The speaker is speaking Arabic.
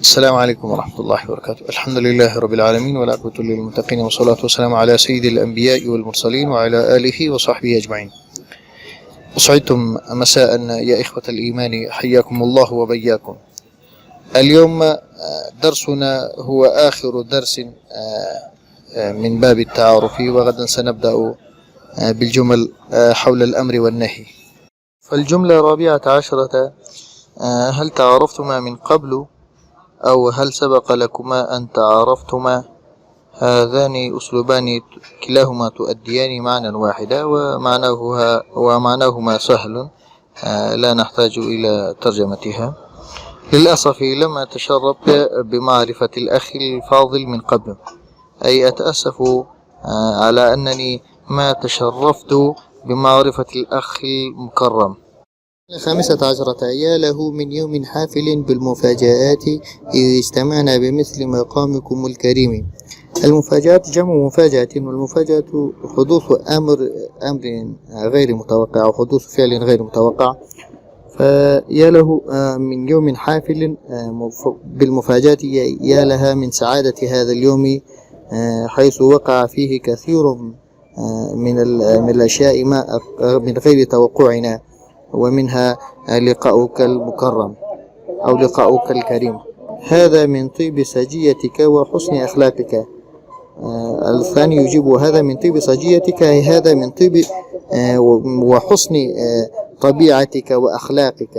السلام عليكم ورحمة الله وبركاته. الحمد لله رب العالمين، والعاقبة للمتقين، والصلاة والسلام على سيد الأنبياء والمرسلين وعلى آله وصحبه أجمعين. أسعدتم مساء يا إخوة الإيمان، حياكم الله وبياكم. اليوم درسنا هو آخر درس من باب التعارف، وغدا سنبدأ بالجمل حول الأمر والنهي. فالجملة 14: هل تعارفتما من قبل؟ أو هل سبق لكما أن تعارفتما؟ هذان أسلوبان كلاهما تؤديان معنى واحدا، ومعناهما سهل، لا نحتاج إلى ترجمتها. للأسف لما تشرفت بمعرفة الأخ الفاضل من قبل، أي أتأسف على أنني ما تشرفت بمعرفة الأخ المكرم. 15: يا له من يوم حافل بالمفاجآت، إذ اجتمعنا بمثل مقامكم الكريم. المفاجآت جمع مفاجأة، والمفاجأة حدوث أمر غير متوقع، أو حدوث فعل غير متوقع. فيا له من يوم حافل بالمفاجآت، يا لها من سعادة هذا اليوم، حيث وقع فيه كثير من الأشياء من غير توقعنا، ومنها لقاؤك المكرم أو لقاؤك الكريم. هذا من طيب سجيتك وحسن أخلاقك. الثاني يجيب: هذا من طيب سجيتك، هذا من طيب وحسن طبيعتك وأخلاقك.